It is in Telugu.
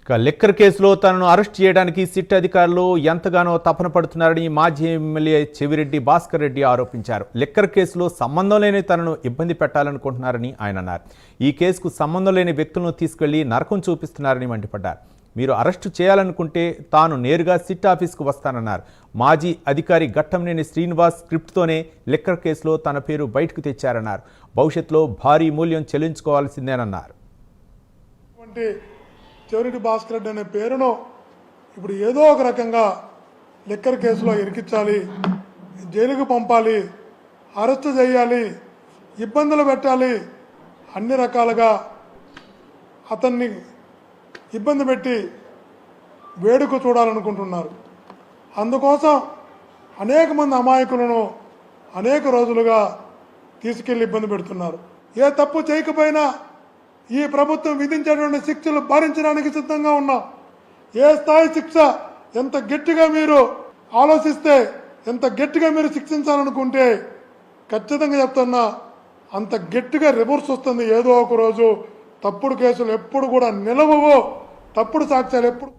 ఇక లిక్కర్ కేసులో తనను అరెస్ట్ చేయడానికి సిట్ అధికారులు ఎంతగానో తపన పడుతున్నారని మాజీ ఎమ్మెల్యే చెవిరెడ్డి భాస్కర్ రెడ్డి ఆరోపించారు. లిక్కర్ కేసులో సంబంధం లేని తనను ఇబ్బంది పెట్టాలనుకుంటున్నారని ఆయన అన్నారు. ఈ కేసుకు సంబంధం లేని వ్యక్తులను తీసుకెళ్లి నరకం చూపిస్తున్నారని మండిపడ్డారు. మీరు అరెస్టు చేయాలనుకుంటే తాను నేరుగా సిట్ ఆఫీస్కు వస్తానన్నారు. మాజీ అధికారి ఘట్టంనేని శ్రీనివాస్ స్క్రిప్ట్తోనే లిక్కర్ కేసులో తన పేరు బయటకు తెచ్చారన్నారు. భవిష్యత్తులో భారీ మూల్యం చెల్లించుకోవాల్సిందేనన్నారు. చెవిరెడ్డి భాస్కర్ రెడ్డి అనే పేరును ఇప్పుడు ఏదో ఒక రకంగా లిక్కర్ కేసులో ఇరికించాలి, జైలుకు పంపాలి, అరెస్ట్ చేయాలి, ఇబ్బందులు పెట్టాలి, అన్ని రకాలుగా అతన్ని ఇబ్బంది పెట్టి వేడుక చూడాలనుకుంటున్నారు. అందుకోసం అనేక మంది అమాయకులను అనేక రోజులుగా తీసుకెళ్లి ఇబ్బంది పెడుతున్నారు. ఏ తప్పు చేయకపోయినా ఈ ప్రభుత్వం విధించేటువంటి శిక్షలు భరించడానికి సిద్ధంగా ఉన్నాం. ఏ స్థాయి శిక్ష ఎంత గట్టిగా మీరు ఆలోచిస్తే, ఎంత గట్టిగా మీరు శిక్షించాలనుకుంటే ఖచ్చితంగా చెప్తున్నా అంత గట్టిగా రివర్స్ వస్తుంది. ఏదో ఒక రోజు తప్పుడు కేసులు ఎప్పుడు కూడా నిలవవో, తప్పుడు సాక్ష్యాలు ఎప్పుడు